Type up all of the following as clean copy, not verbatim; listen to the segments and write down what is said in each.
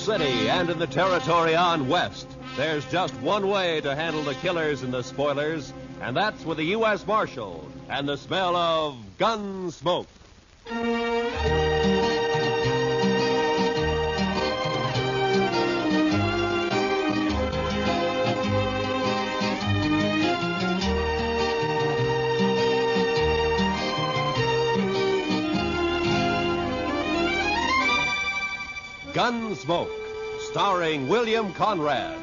City and in the territory on west, there's just one way to handle the killers and the spoilers, and that's with the U.S. Marshal and the smell of Gunsmoke. Gunsmoke, starring William Conrad.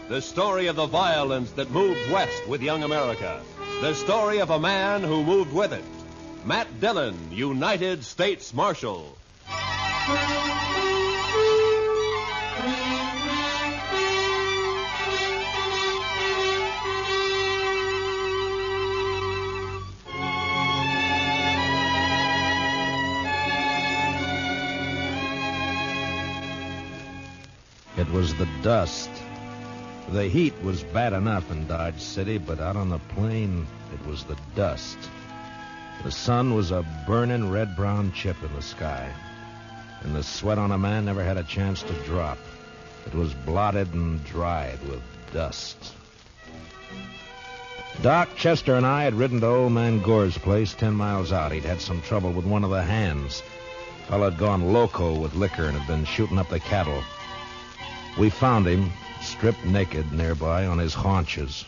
The story of the violence that moved west with young America. The story of a man who moved with it. Matt Dillon, United States Marshal. It was the dust. The heat was bad enough in Dodge City, but out on the plain, it was the dust. The sun was a burning red-brown chip in the sky, and the sweat on a man never had a chance to drop. It was blotted and dried with dust. Doc, Chester, and I had ridden to old man Gore's place 10 miles out. He'd had some trouble with one of the hands. Fella had gone loco with liquor and had been shooting up the cattle. We found him, stripped naked nearby on his haunches,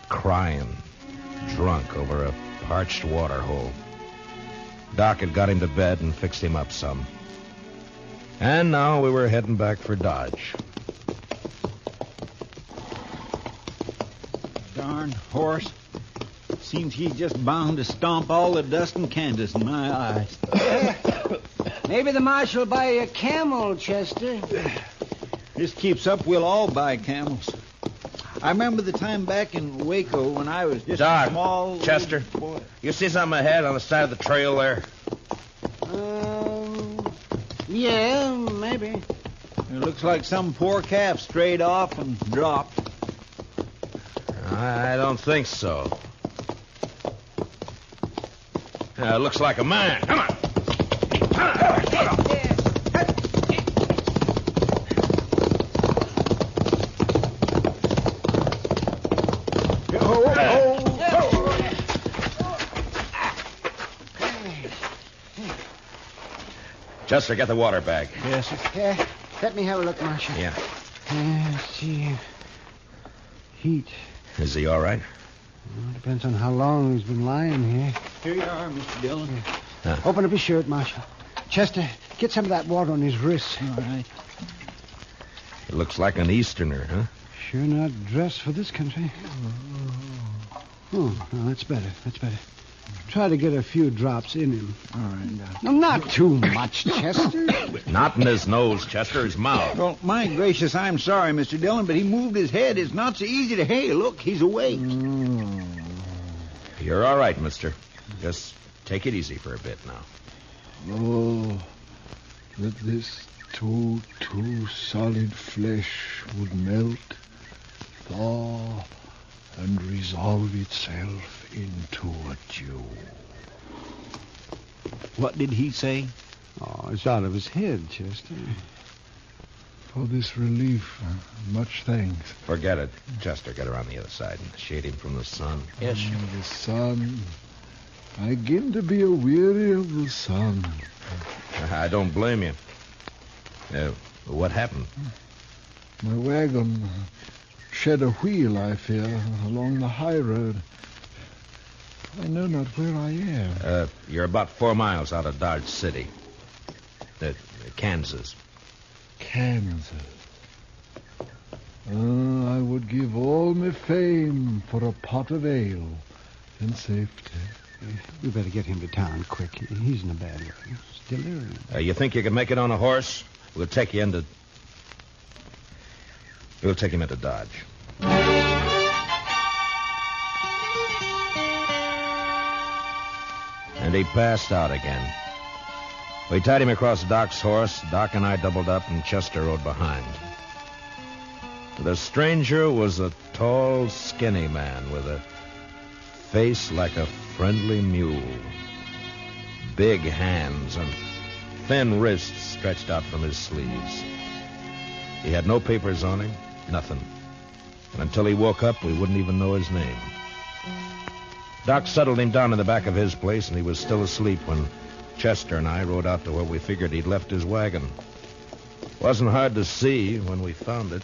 crying, drunk over a parched water hole. Doc had got him to bed and fixed him up some. And now we were heading back for Dodge. Darn horse. Seems he's just bound to stomp all the dust in Kansas in my eyes. Maybe the marshal will buy you a camel, Chester. This keeps up, we'll all buy camels. I remember the time back in Waco when I was just Doc, a small... Chester, boy. You see something ahead on the side of the trail there? Yeah, maybe. It looks like some poor calf strayed off and dropped. I don't think so. It looks like a man. Come on. Chester, get the water bag. Yes, sir. Yeah, let me have a look, Marshal. Yeah. Let's see. Heat. Is he all right? Well, depends on how long he's been lying here. Here you are, Mr. Dillon. Open up his shirt, Marshal. Chester, get some of that water on his wrists. All right. It looks like an Easterner, huh? Sure not dressed for this country. Oh, no, that's better. That's better. Try to get a few drops in him. All right. No, not too much, Chester. Not in his nose, Chester, his mouth. Well, my gracious, I'm sorry, Mr. Dillon, but he moved his head. It's not so easy to hail. Look, he's awake. You're all right, mister. Just take it easy for a bit now. Oh, that this too solid flesh would melt, thaw, and resolve itself into a dew. What did he say? Oh, it's out of his head, Chester. For this relief, much thanks. Forget it. Chester, get around the other side and shade him from the sun. Yes, sir. The sun. I begin to be a-weary of the sun. I don't blame you. What happened? My wagon shed a wheel, I fear, along the high road. I know not where I am. You're about 4 miles out of Dodge City. Kansas. Kansas. I would give all my fame for a pot of ale and safety. We better get him to town quick. He's in a bad way. He's delirious. You think you can make it on a horse? We'll take him into Dodge. And he passed out again. We tied him across Doc's horse. Doc and I doubled up, and Chester rode behind. The stranger was a tall, skinny man with a face like a friendly mule. Big hands and thin wrists stretched out from his sleeves. He had no papers on him, nothing. And until he woke up, we wouldn't even know his name. Doc settled him down in the back of his place, and he was still asleep when Chester and I rode out to where we figured he'd left his wagon. Wasn't hard to see when we found it.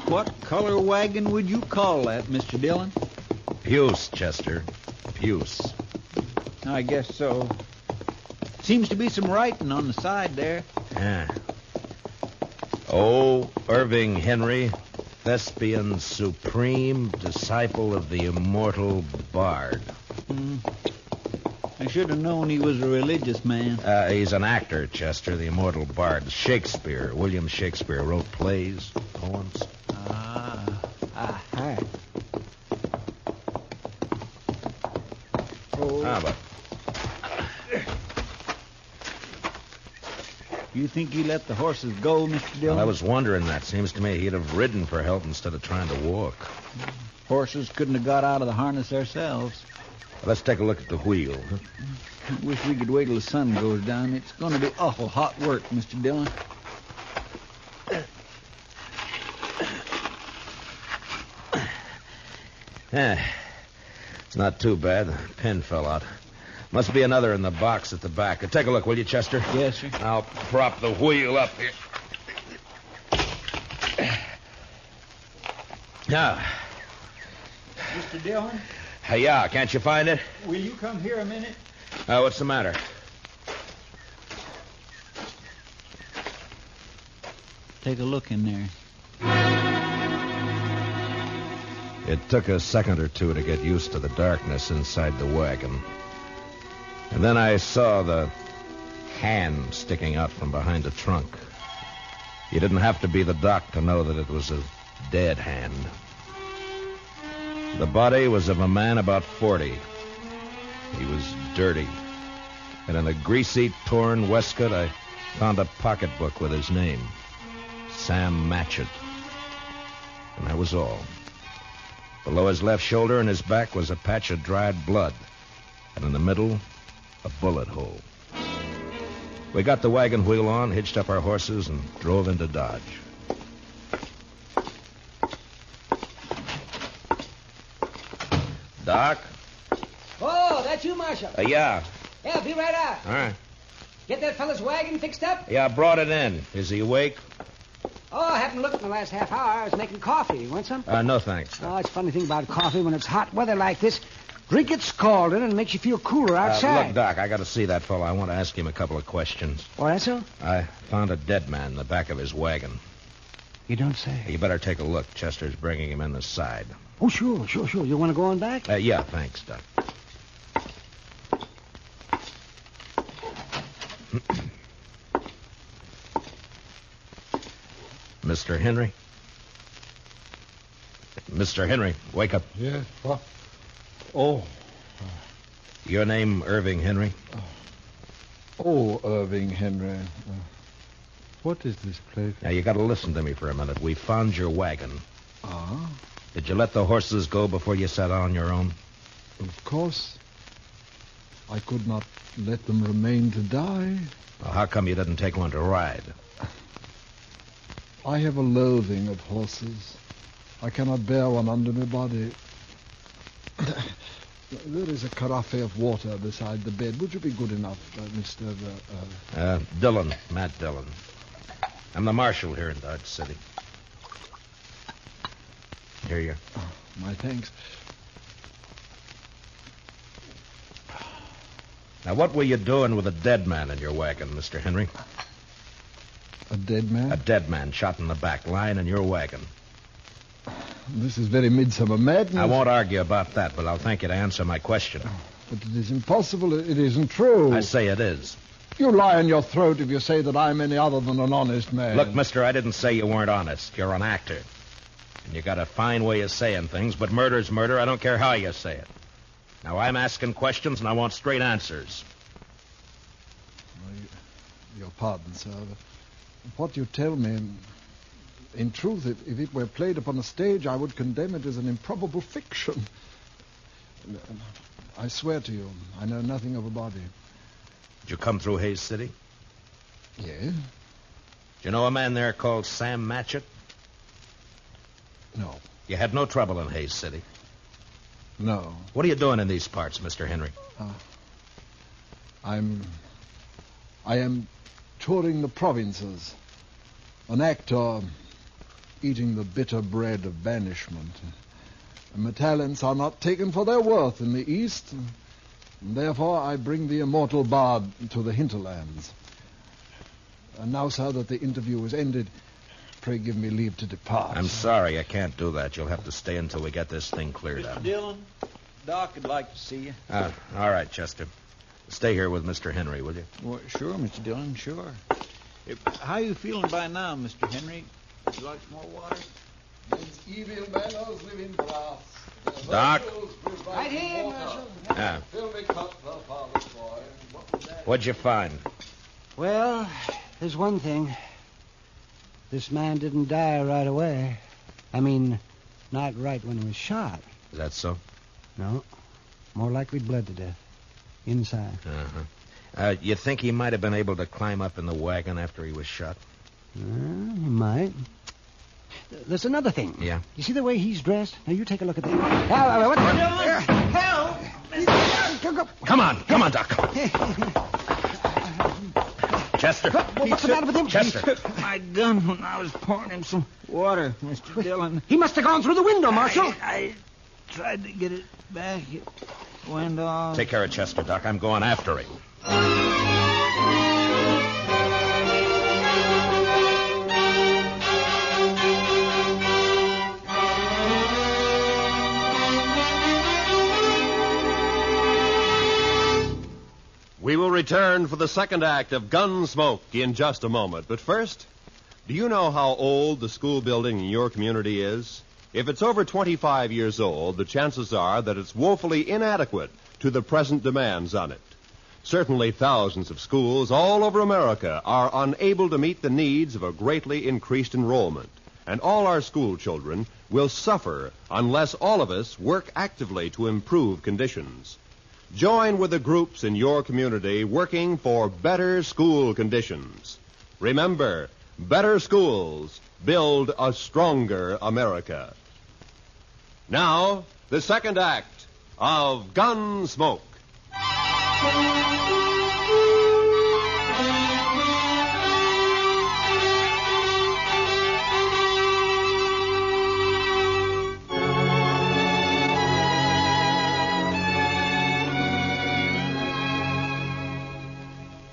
What color wagon would you call that, Mr. Dillon? Puce, Chester. Puce. I guess so. Seems to be some writing on the side there. Yeah. Oh, Irving Henry, Thespian supreme, disciple of the immortal bard. I should have known he was a religious man. He's an actor, Chester, the immortal bard. Shakespeare, William Shakespeare, wrote plays, poems. Hi. But You think he let the horses go, Mr. Dillon? well, I was wondering that. Seems to me he'd have ridden for help instead of trying to walk. Horses couldn't have got out of the harness themselves. Let's take a look at the wheel. Wish we could wait till the sun goes down. It's going to be awful hot work, Mr. Dillon. It's not too bad. The pin fell out. Must be another in the box at the back. Take a look, will you, Chester? Yes, sir. I'll prop the wheel up here. Now. Mr. Dillon, Yeah, can't you find it? will you come here a minute? What's the matter? Take a look in there. It took a second or two to get used to the darkness inside the wagon. And then I saw the hand sticking out from behind the trunk. You didn't have to be the doc to know that it was a dead hand. The body was of a man about 40. He was dirty. And in a greasy, torn waistcoat, I found a pocketbook with his name. Sam Matchett. And that was all. Below his left shoulder and his back was a patch of dried blood. And in the middle, a bullet hole. We got the wagon wheel on, hitched up our horses, and drove into Dodge. Doc? Oh, that's you, Marshal. Yeah. Yeah, be right out. All right. Get that fella's wagon fixed up? Yeah, I brought it in. Is he awake? Oh, I haven't looked in the last half hour. I was making coffee. You want some? No, thanks. Oh, it's a funny thing about coffee. When it's hot weather like this, drink it scalded and it makes you feel cooler outside. Look, Doc, I got to see that fellow. I want to ask him a couple of questions. Oh, that's so? I found a dead man in the back of his wagon. You don't say. You better take a look. Chester's bringing him in the side. Oh, sure. You want to go on back? Yeah, thanks, Doc. Mr. Henry? Mr. Henry, wake up. Yes, what? Oh. Your name, Irving Henry? Oh, Irving Henry. What is this place? Now, you got to listen to me for a minute. We found your wagon. Ah, Did you let the horses go before you sat on your own? of course. I could not let them remain to die. Well, how come you didn't take one to ride? I have a loathing of horses. I cannot bear one under my body. There is a carafe of water beside the bed. Would you be good enough, Mr. Dillon, Matt Dillon. I'm the marshal here in Dodge City. Here you are. Oh, my thanks. Now, what were you doing with a dead man in your wagon, Mr. Henry? A dead man? A dead man shot in the back, lying in your wagon. This is very midsummer madness. I won't argue about that, but I'll thank you to answer my question. But it is impossible. It isn't true. I say it is. You lie in your throat if you say that I'm any other than an honest man. Look, mister, I didn't say you weren't honest. You're an actor. And you got a fine way of saying things, but murder's murder. I don't care how you say it. Now, I'm asking questions, and I want straight answers. Your pardon, sir. What you tell me, in truth, if it were played upon a stage, I would condemn it as an improbable fiction. I swear to you, I know nothing of a body. Did you come through Hayes City? Yes. Do you know a man there called Sam Matchett? No. You had no trouble in Hayes City. No. What are you doing in these parts, Mr. Henry? I am touring the provinces. An actor eating the bitter bread of banishment. And my talents are not taken for their worth in the East. And therefore, I bring the immortal bard to the hinterlands. And now, sir, that the interview is ended, pray give me leave to depart. I'm sorry, I can't do that. You'll have to stay until we get this thing cleared up. Mr. Dillon, Doc would like to see you. All right, Chester. Stay here with Mr. Henry, will you? Well, sure, Mr. Dillon, sure. How you feeling by now, Mr. Henry? Would you like some more water? These evil manners live in brass. Doc? Right here, Marshal. Yeah. Fill me cup, father's boy. What was that? What'd you find? Well, there's one thing. This man didn't die right away. I mean, not right when he was shot. Is that so? No. More likely bled to death. Inside. Uh-huh. You think he might have been able to climb up in the wagon after he was shot? He might. There's another thing. Yeah? You see the way he's dressed? Now, you take a look at that. What the... Help! Come on, Doc. Chester. What's the matter with him? Chester. He took my gun when I was pouring him some water, Mr. Dillon. He must have gone through the window, Marshal. I tried to get it back. It went off. Take care of Chester, Doc. I'm going after him. We will return for the second act of Gunsmoke in just a moment. But first, do you know how old the school building in your community is? If it's over 25 years old, the chances are that it's woefully inadequate to the present demands on it. Certainly thousands of schools all over America are unable to meet the needs of a greatly increased enrollment. And all our school children will suffer unless all of us work actively to improve conditions. Join with the groups in your community working for better school conditions. Remember, better schools build a stronger America. Now, the second act of Gunsmoke.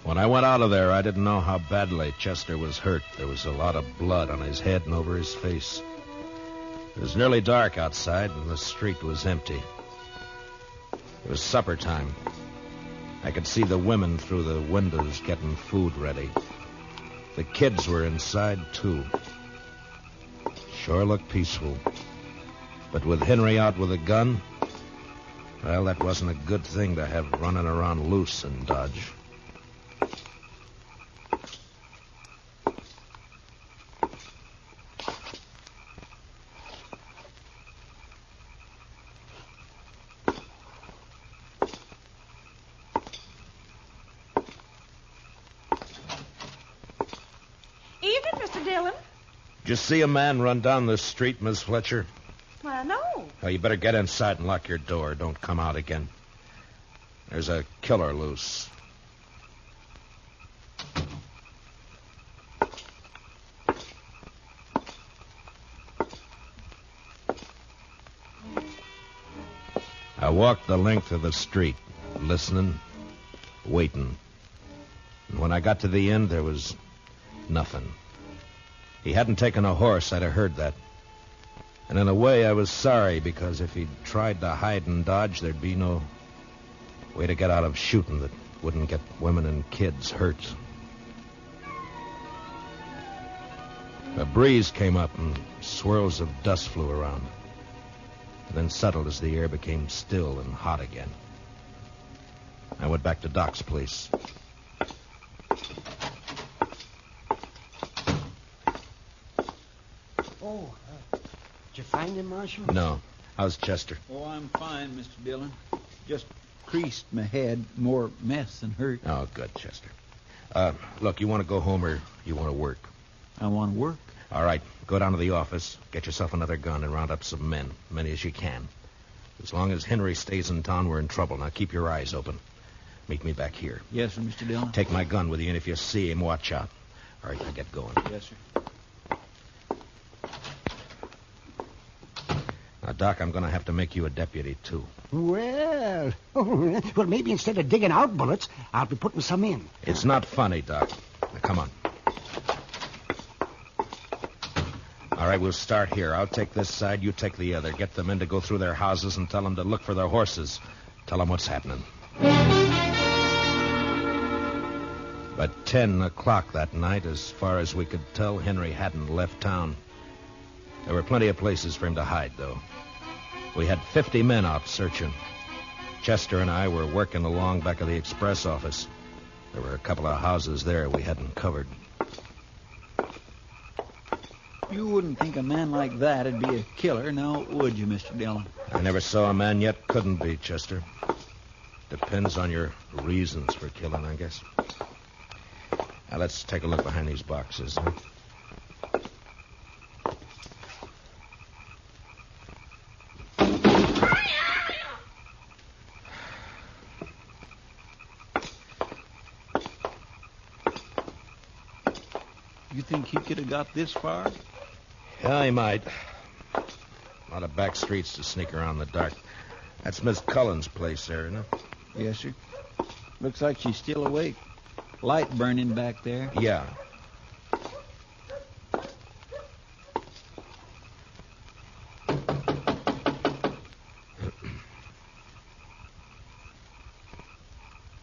When I went out of there, I didn't know how badly Chester was hurt. There was a lot of blood on his head and over his face. It was nearly dark outside, and the street was empty. It was supper time. I could see the women through the windows getting food ready. The kids were inside, too. Sure looked peaceful. But with Henry out with a gun, well, that wasn't a good thing to have running around loose in Dodge. Evening, Mr. Dillon. Did you see a man run down the street, Miss Fletcher? Why, no. Well, you better get inside and lock your door. Don't come out again. There's a killer loose. I walked the length of the street, listening, waiting. And when I got to the end, there was nothing. He hadn't taken a horse, I'd have heard that. And in a way, I was sorry, because if he'd tried to hide and dodge, there'd be no way to get out of shooting that wouldn't get women and kids hurt. A breeze came up and swirls of dust flew around, and then settled as the air became still and hot again. I went back to Doc's place. Oh, did you find him, Marshal? No. How's Chester? Oh, I'm fine, Mr. Dillon. Just creased my head. More mess than hurt. Oh, good, Chester. Look, you want to go home or you want to work? I want to work. All right, go down to the office, get yourself another gun, and round up some men, many as you can. As long as Henry stays in town, we're in trouble. Now keep your eyes open. Meet me back here. Yes, sir, Mr. Dillon. Take my gun with you, and if you see him, watch out. All right, now get going. Yes, sir. Now, Doc, I'm going to have to make you a deputy, too. Well, maybe instead of digging out bullets, I'll be putting some in. It's not funny, Doc. Now, come on. All right, we'll start here. I'll take this side, you take the other. Get the men to go through their houses and tell them to look for their horses. Tell them what's happening. By 10 o'clock that night, as far as we could tell, Henry hadn't left town. There were plenty of places for him to hide, though. We had 50 men out searching. Chester and I were working along back of the express office. There were a couple of houses there we hadn't covered. You wouldn't think a man like that'd be a killer, now would you, Mr. Dillon? I never saw a man yet couldn't be, Chester. Depends on your reasons for killing, I guess. Now, let's take a look behind these boxes. Huh? You think he could have got this far? Yeah, he might. A lot of back streets to sneak around in the dark. That's Miss Cullen's place there, isn't it? Yes, sir. Looks like she's still awake. Light burning back there. Yeah.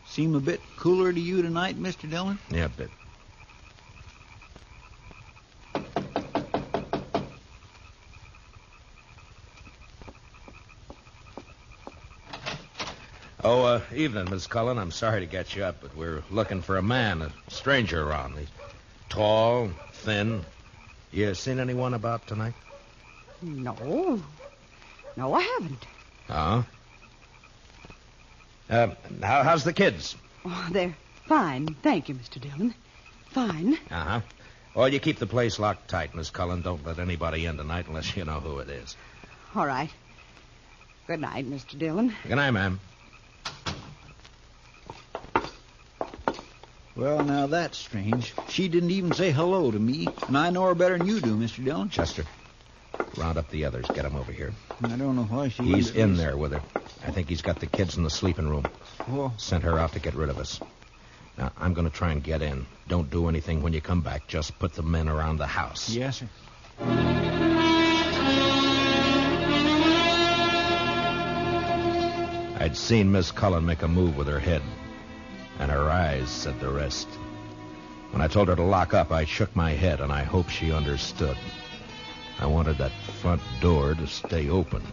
Seem a bit cooler to you tonight, Mr. Dillon? Yeah, a bit. Oh, evening, Miss Cullen. I'm sorry to get you up, but we're looking for a man, a stranger around. He's tall, thin. You seen anyone about tonight? No. No, I haven't. Oh? How's the kids? Oh, they're fine. Thank you, Mr. Dillon. Fine. Uh-huh. Well, you keep the place locked tight, Miss Cullen. Don't let anybody in tonight unless you know who it is. All right. Good night, Mr. Dillon. Good night, ma'am. Well, now that's strange. She didn't even say hello to me, and I know her better than you do, Mr. Dillon. Chester, round up the others. Get them over here. I don't know why she... He's in there with her. I think he's got the kids in the sleeping room. Oh. Sent her out to get rid of us. Now, I'm going to try and get in. Don't do anything when you come back. Just put the men around the house. Yes, sir. I'd seen Miss Cullen make a move with her head, and her eyes said the rest. When I told her to lock up, I shook my head, and I hoped she understood. I wanted that front door to stay open.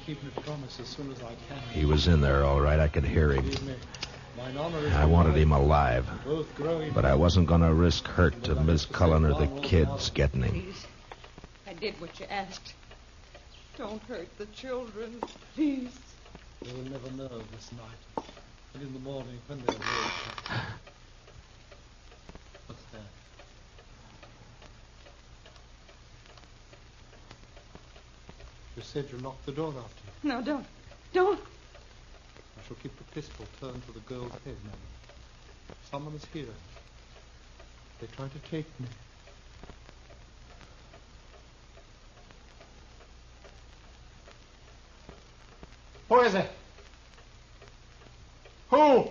Keep my promise as soon as I can. He was in there, all right. I could hear him. I wanted him alive, but I wasn't going to risk hurt to Miss Cullen or the kids getting him. Please. I did what you asked. Don't hurt the children, please. They will never know this night. And in the morning, when they're awake. What's that? You said you locked the door after you. No, don't. Don't. I shall keep the pistol turned to the girl's head, madam. Someone is here. They try to take me. Who is it? Who?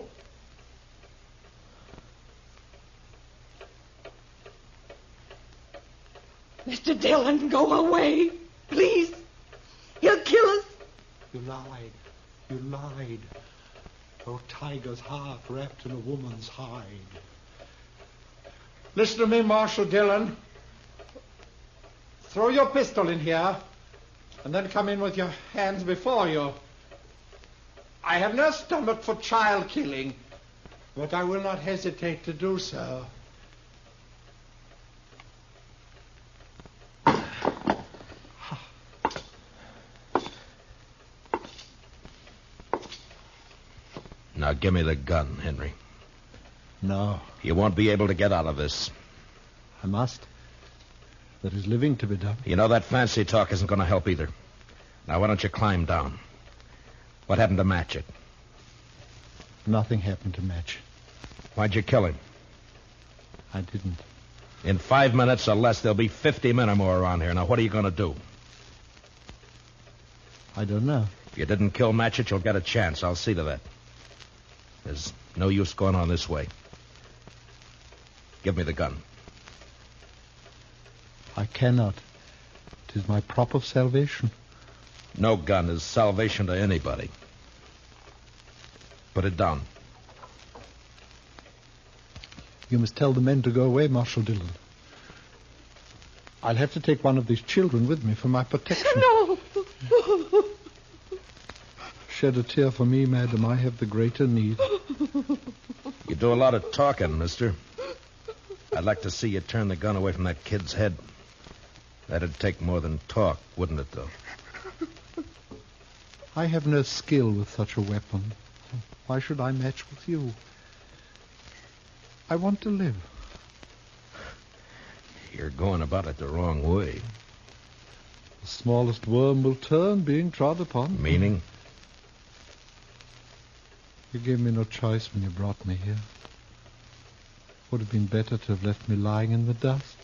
Mr. Dillon, go away. Please. He'll kill us. You lied. You lied. Oh, tiger's heart wrapped in a woman's hide. Listen to me, Marshal Dillon. Throw your pistol in here, and then come in with your hands before you. I have no stomach for child killing, But I will not hesitate to do so. Now give me the gun, Henry. No. You won't be able to get out of this. I must. There is living to be done. You know that fancy talk isn't going to help either. Now, why don't you climb down? What happened to Matchett? Nothing happened to Match. Why'd you kill him? I didn't. In 5 minutes or less, there'll be 50 men or more around here. Now, what are you going to do? I don't know. If you didn't kill Matchett, you'll get a chance. I'll see to that. There's no use going on this way. Give me the gun. I cannot. It is my prop of salvation. No gun is salvation to anybody. Put it down. You must tell the men to go away, Marshal Dillon. I'll have to take one of these children with me for my protection. No! Shed a tear for me, madam. I have the greater need. You do a lot of talking, mister. I'd like to see you turn the gun away from that kid's head. That'd take more than talk, wouldn't it, though? I have no skill with such a weapon. Why should I match with you? I want to live. You're going about it the wrong way. The smallest worm will turn, being trod upon. Meaning? You gave me no choice when you brought me here. Would have been better to have left me lying in the dust.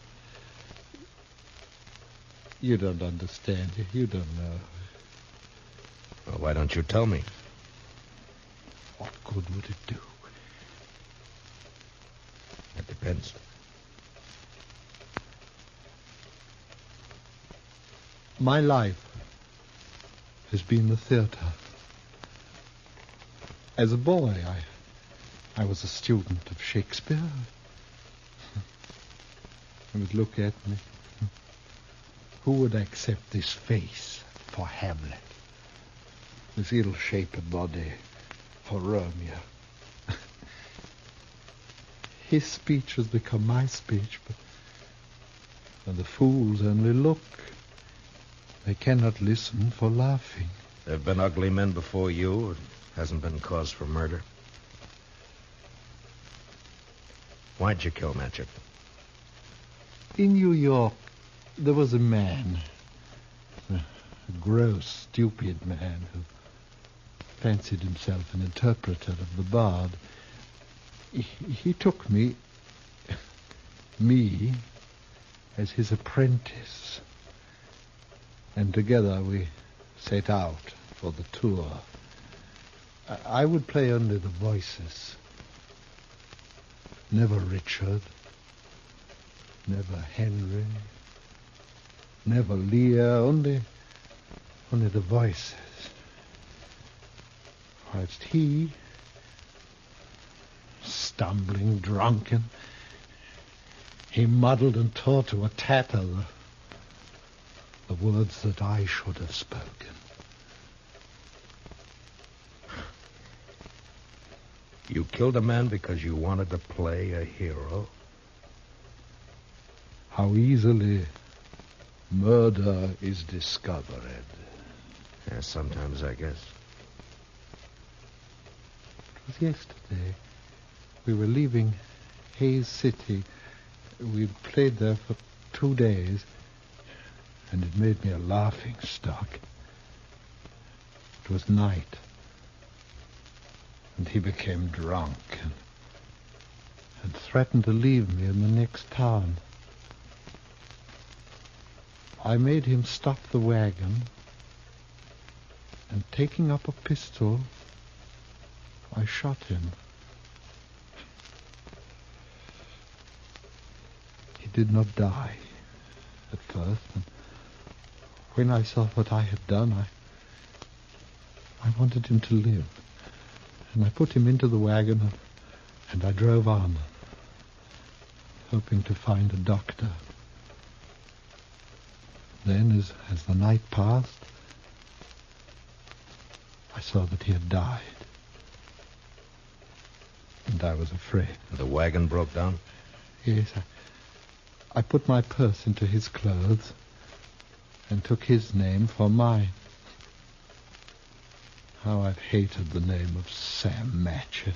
You don't understand. You don't know. Well, why don't you tell me? What good would it do? It depends. My life has been the theater. As a boy, I was a student of Shakespeare. You would look at me. Who would accept this face for Hamlet? This ill-shaped body for Romeo? His speech has become my speech, but when the fools only look, they cannot listen for laughing. There have been ugly men before you. It hasn't been cause for murder. Why'd you kill Matchett? In New York, there was a man, a gross, stupid man who fancied himself an interpreter of the bard. He took me, as his apprentice, and together we set out for the tour. I would play only the voices. Never Richard, never Henry, never Lear, only the voices. Whilst he, stumbling, drunken, he muddled and tore to a tatter the words that I should have spoken. You killed a man because you wanted to play a hero? How easily murder is discovered. Yeah, sometimes, I guess. It was yesterday. We were leaving Hayes City. We'd played there for 2 days, and it made me a laughing stock. It was night, and he became drunk and threatened to leave me in the next town. I made him stop the wagon, and taking up a pistol, I shot him. He did not die at first, and when I saw what I had done, I wanted him to live. And I put him into the wagon, and I drove on, hoping to find a doctor. Then, as the night passed, I saw that he had died. And I was afraid. The wagon broke down? Yes, I put my purse into his clothes and took his name for mine. How I've hated the name of Sam Matchett.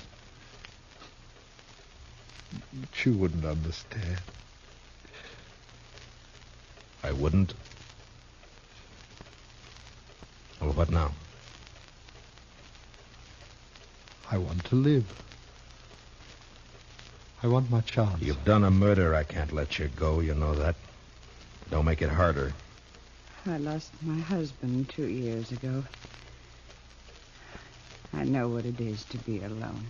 But you wouldn't understand. I wouldn't? Well, what now? I want to live. I want my chance. You've done a murder. I can't let you go. You know that. Don't make it harder. I lost my husband 2 years ago. I know what it is to be alone.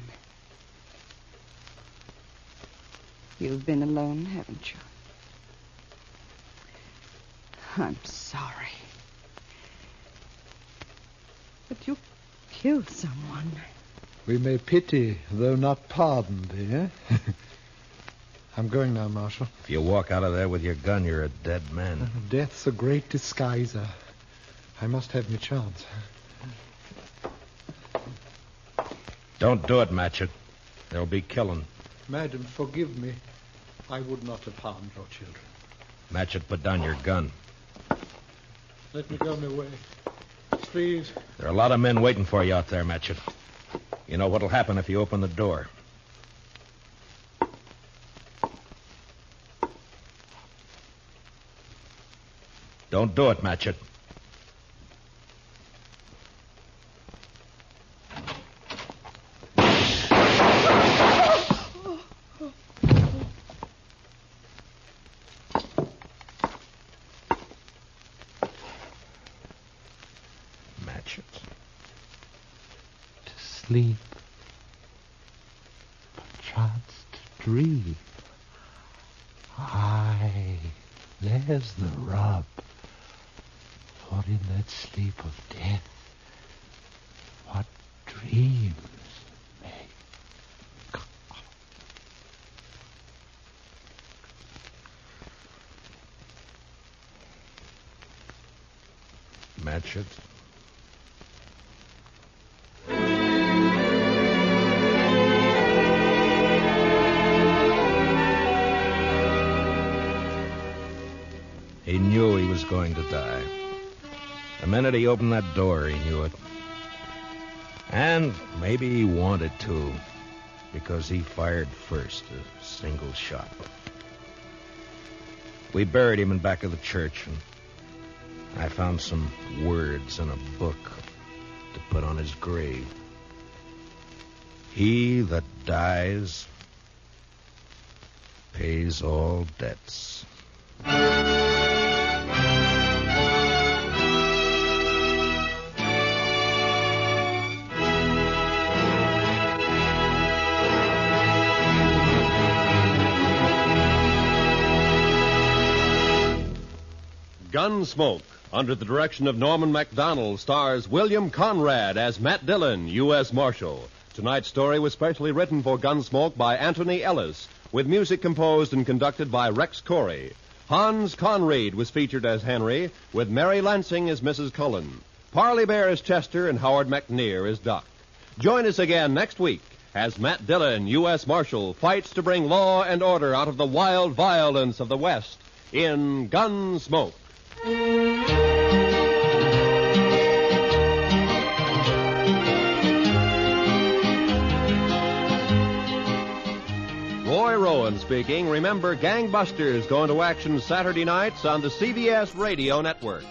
You've been alone, haven't you? I'm sorry. But you killed someone. We may pity, though not pardon, dear. I'm going now, Marshal. If you walk out of there with your gun, you're a dead man. Death's a great disguiser. I must have my chance. Don't do it, Matchett. There'll be killing. Madam, forgive me. I would not have harmed your children. Matchett, put down your gun. Let me go my way. Please. There are a lot of men waiting for you out there, Matchett. You know what'll happen if you open the door. Don't do it, Matchett. Sleep, perchance to dream. Aye, there's the rub. For in that sleep of death, what dreams may come. Matchett. He knew he was going to die. The minute he opened that door, he knew it. And maybe he wanted to, because he fired first, a single shot. We buried him in back of the church, and I found some words in a book to put on his grave. He that dies pays all debts. Gunsmoke, under the direction of Norman Macdonald, stars William Conrad as Matt Dillon, U.S. Marshal. Tonight's story was specially written for Gunsmoke by Anthony Ellis, with music composed and conducted by Rex Corey. Hans Conried was featured as Henry, with Mary Lansing as Mrs. Cullen. Parley Bear as Chester, and Howard McNear as Doc. Join us again next week as Matt Dillon, U.S. Marshal, fights to bring law and order out of the wild violence of the West in Gunsmoke. Roy Rowan speaking. Remember, Gangbusters going to action Saturday nights on the CBS Radio Network.